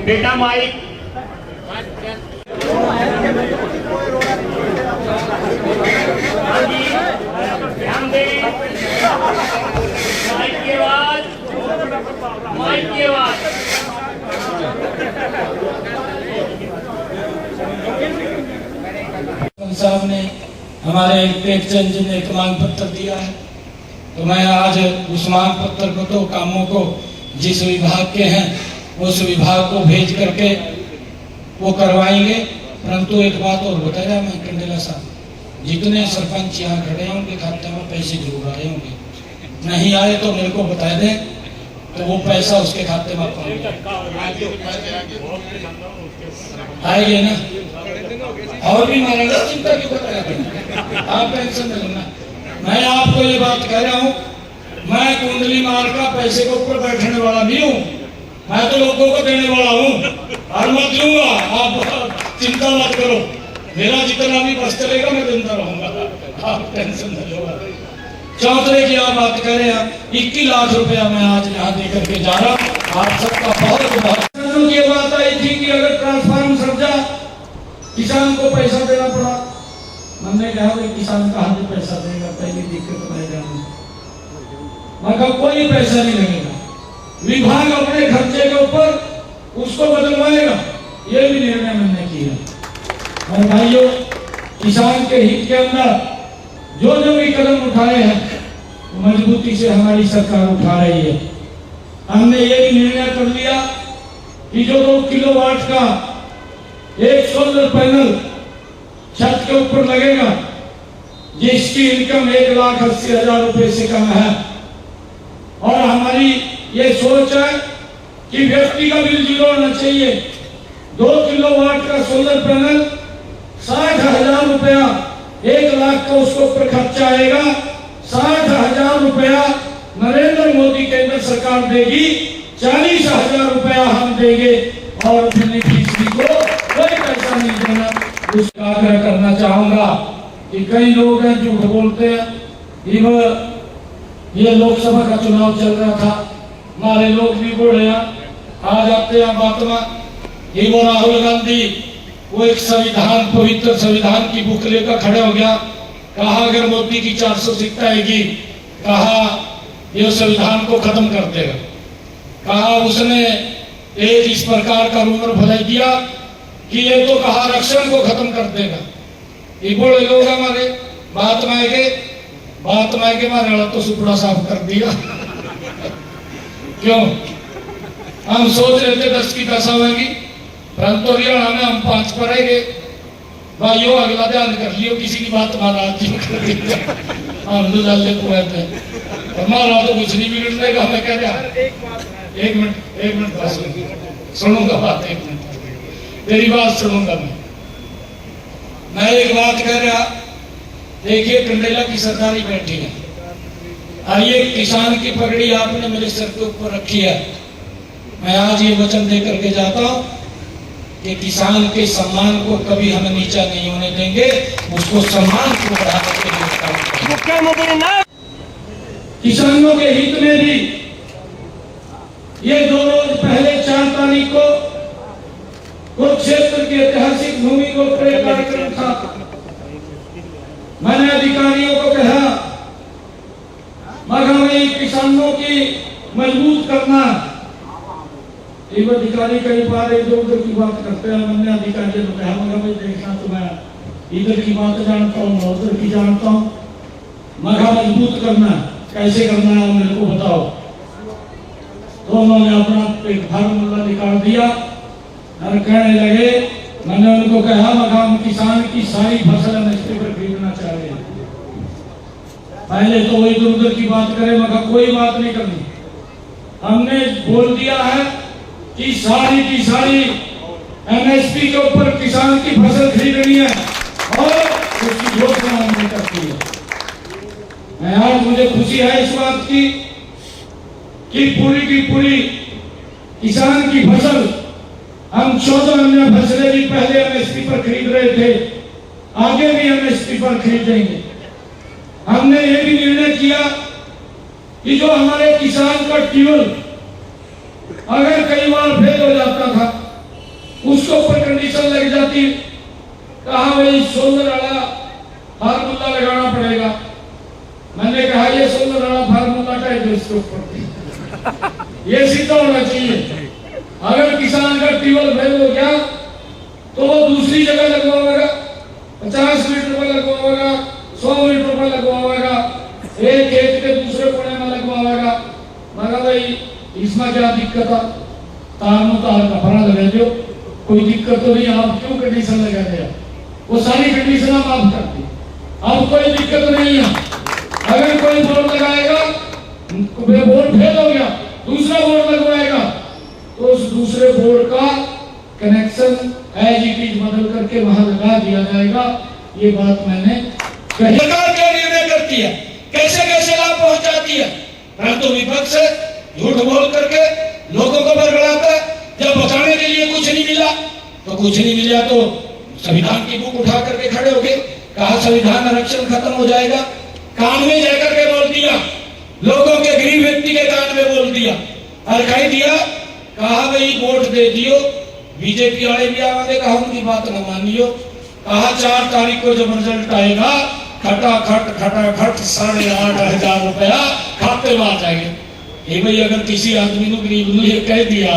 बेटा माइक ध्यान दे, माइक की आवाज, माइक की आवाज। साहब ने हमारे एक चंद ने एक मांग पत्र दिया है, तो मैं आज उस मांग पत्र को तो कामों को जिस विभाग के हैं उस विभाग को भेज करके वो करवाएंगे। परंतु एक बात और बताया मैं कंडेला साहब, जितने सरपंच यहाँ खड़े हैं उनके खाते में पैसे जरूर आए होंगे, नहीं आए तो मेरे को बता दें, तो वो पैसा उसके खाते में आएंगे ना, और भी मारेंगे, चिंता क्यों कर रहे हैं आप, टेंशन नहीं लेना। मैं आपको ये बात कह रहा हूँ, मैं कुंडली मार का पैसे के ऊपर बैठने वाला नहीं हूँ, मैं तो लोगों को देने वाला हूँ और मैं दूंगा, आप चिंता मत करो, मेरा जितना भी बस चलेगा मैं देता रहूंगा, आप टेंशन नहीं लो। चौधरी की आप बात कह रहे हैं, 21 लाख रुपया मैं आज यहाँ दे करके जा रहा हूँ, आप सबका बहुत बहुत। ये बात आई थी कि अगर ट्रांसफार्मर सड़ जाए किसान को पैसा देना पड़ा, हमने कहा भाई किसान कहाँ से पैसा देगा, पहली दिक्कत रहेगा, मगर कोई पैसा नहीं लगेगा, विभाग अपने खर्चे के ऊपर उसको बदलवाएगा, ये भी निर्णय मैंने किया। और भाइयों, किसान के हित के अंदर जो जो भी कदम उठाए हैं मजबूती से हमारी सरकार उठा रही है। हमने ये भी निर्णय कर लिया कि जो 2 किलोवाट का एक सोलर पैनल छत के ऊपर लगेगा, जिसकी इनकम 1,80,000 रुपए से कम है, और हमारी ये सोच है कि व्यक्ति का बिल जीरो होना चाहिए। 2 किलोवाट का सोलर पैनल 60,000 रुपया, 1 लाख का उसके ऊपर खर्चा आएगा, 60,000 रुपया नरेंद्र मोदी केंद्र सरकार देगी, 40,000 रुपया हम देंगे, और बेनिफिशियरी को कोई पैसा नहीं देना। उसका आग्रह करना चाहूंगा कि कई लोग हैं झूठ बोलते हैं, ये लोकसभा का चुनाव चल रहा था, हमारे लोग भी बोल रहे हैं, आ जाते हैं बात में, ये वो राहुल गांधी वो एक संविधान, पवित्र संविधान की बुक लेकर खड़े हो गया, कहा अगर मोदी की 400 सीट आएगी, कहा ये संविधान को खत्म कर देगा, कहा उसने एक इस प्रकार का रूमर फैला दिया कि ये तो कहा आरक्षण को खत्म कर देगा। ये बड़े लोग हमारे बात में आएंगे मारे वाला तो सुपड़ा साफ कर दिया क्यों? हम सोच रहे थे 10 की 10 आवेगी, परंतु हरियाणा में हम 5 पर आएंगे। भाइयों अगला ध्यान कर लियो, किसी की बात माना हम तो डाले हुए थे, हमारा तो कुछ नहीं बिगड़ने का। मैं कह रहा एक मिनट बस सुनूंगा बात, 1 मिनट तेरी बात सुनूंगा। मैं एक बात कह रहा, देखिए कंडेला की सरकारी बैठी है, और ये किसान की पगड़ी आपने मेरे सर के ऊपर रखी है। मैं आज ये वचन दे करके जाता हूँ कि किसान के सम्मान को कभी हम नीचा नहीं होने देंगे, उसको सम्मान को बढ़ाने के लिए काम करेंगे। किसानों के हित में भी ये 2 रोज पहले 4 तारीख को कुरुक्षेत्र की ऐतिहासिक भूमि को कार्यक्रम था। मैंने अधिकारियों को कहा हमें किसानों की मजबूत करना। एक अधिकारी कई बार इधर की बात करते हैं, मैंने अधिकारी को कहा मगर भाई देखना तो मैं इधर की बात जानता हूँ, उधर की जानता हूँ, मगर मजबूत करना कैसे करना है मेरे को बताओ। तो दोनों ने अपना एक फार्मूला निकाल दिया और कहने लगे, मैंने उनको कहा मगर हम किसान की सारी फसल एमएसपी पर खरीदना चाह रहे हैं। पहले तो वही इधर उधर की बात करें, मगर कोई बात नहीं करनी। हमने बोल दिया है कि सारी की सारी एमएसपी के ऊपर किसान की फसल खरीदनी है और उसकी घोषणा हमने कर दी है। आज मुझे खुशी है इस बात की पूरी किसान की फसल हम 14 अन्य फसलें भी पहले एमएसपी पर खरीद रहे थे, आगे भी एमएसपी पर खरीदेंगे। हमने ये भी निर्णय किया कि जो हमारे किसान का ट्यूबवेल अगर कई बार फेल हो जाता था, उसके ऊपर कंडीशन लग जाती, कहा भाई सोलर वाला फार्मूला लगाना पड़ेगा। मैंने कहा ये सोलर वाला फार्मूला का है, इसके ऊपर ये सीधा होना चाहिए। अगर किसान का ट्यूबवेल फेल हो गया तो वो दूसरी जगह लगवाएगा, 50 मीटर पर लगवाएगा, 100 मीटर पर लगवाएगा, एक खेत के दूसरे कोने में लगवाएगा। मगर भाई इसमें क्या दिक्कत है, तार का फरा लगा दो, कोई दिक्कत तो नहीं, आप क्यों कंडीशन लगा दिया? वो सारी कंडीशन आप माफ कर दी, अब कोई दिक्कत नहीं है। अगर कोई बोर्ड लगाएगा, बोर्ड फेल हो गया, दूसरा बोर्ड लगवाएगा तो उस दूसरे बोर्ड का कनेक्शन एज इट इज बदल करके वहां लगा दिया जाएगा। ये बात मैंने कही। सरकार क्या निर्णय करती है, कैसे कैसे लाभ पहुंचाती है, परंतु विपक्ष झूठ बोल करके लोगों को बरगड़ाता है। जब बचाने के लिए कुछ नहीं मिला तो कुछ नहीं मिला तो संविधान की बुक उठा करके खड़े हो गए, कहा संविधान आरक्षण खत्म हो जाएगा। कान में जाकर के बोल दिया, लोगों के गरीब व्यक्ति के कान में बोल दिया और कह दिया, कहा भाई वोट दे दियो, बीजेपी वाले भी आवांगे, कहा उनकी बात न मानियो। कहा 4 तारीख को जब रिजल्ट आएगा, खटाखट 8,500 रुपया खाते में आ जाएंगे। ये भाई अगर किसी आदमी को गरीब ने ये कह दिया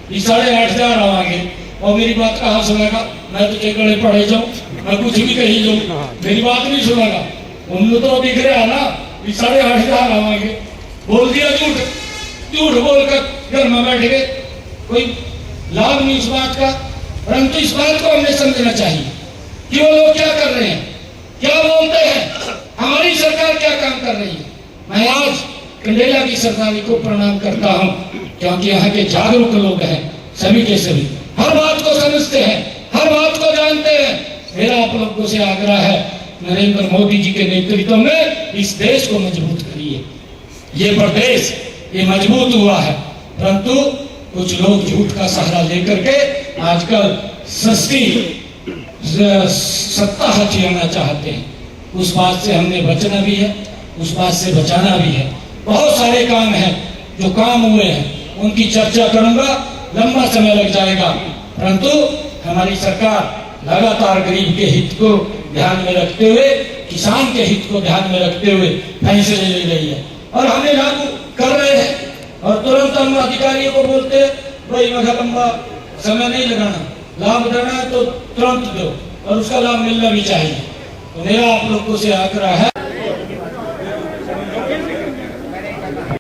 कि 8,500 आवांगे और मेरी बात कहाँ सुनेगा? मैं तो चेकड़े पढ़े जाऊं, मैं कुछ भी कही जाऊं, मेरी बात नहीं सुनेगा। उन्होंने तो दिख रहा ना कि 8,500 आवांगे, बोल दिया झूठ बोलकर घर में बैठ गए, कोई लाभ नहीं इस बात का। परंतु इस बात को हमें समझना चाहिए कि वो लोग क्या कर रहे हैं, क्या बोलते हैं, हमारी सरकार क्या काम कर रही है। मैं आज कंडेला की सरकार को प्रणाम करता हूं, क्योंकि यहाँ के जागरूक लोग हैं, सभी के सभी हर बात को समझते हैं, हर बात को जानते हैं। मेरा आप लोगों से आग्रह है, नरेंद्र मोदी जी के नेतृत्व में इस देश को मजबूत करिए। ये प्रदेश ये मजबूत हुआ है, परंतु कुछ लोग झूठ का सहारा लेकर के आजकल सस्ती सत्ता हथियाना चाहते हैं। उस बात से हमने बचना भी है, उस बात से बचाना भी है। बहुत सारे काम हैं जो काम हुए हैं, उनकी चर्चा करूंगा, लंबा समय लग जाएगा, परंतु हमारी सरकार लगातार गरीब के हित को ध्यान में रखते हुए, किसान के हित को ध्यान में रखते हुए फैसले ले रही है और हमें लागू कर रहे हैं। और तुरंत हम अधिकारियों को बोलते हैं भाई मगर लंबा समय नहीं लगाना, लाभ देना है तो तुरंत दो और उसका लाभ मिलना भी चाहिए। तो मेरा आप लोगों से आग्रह है।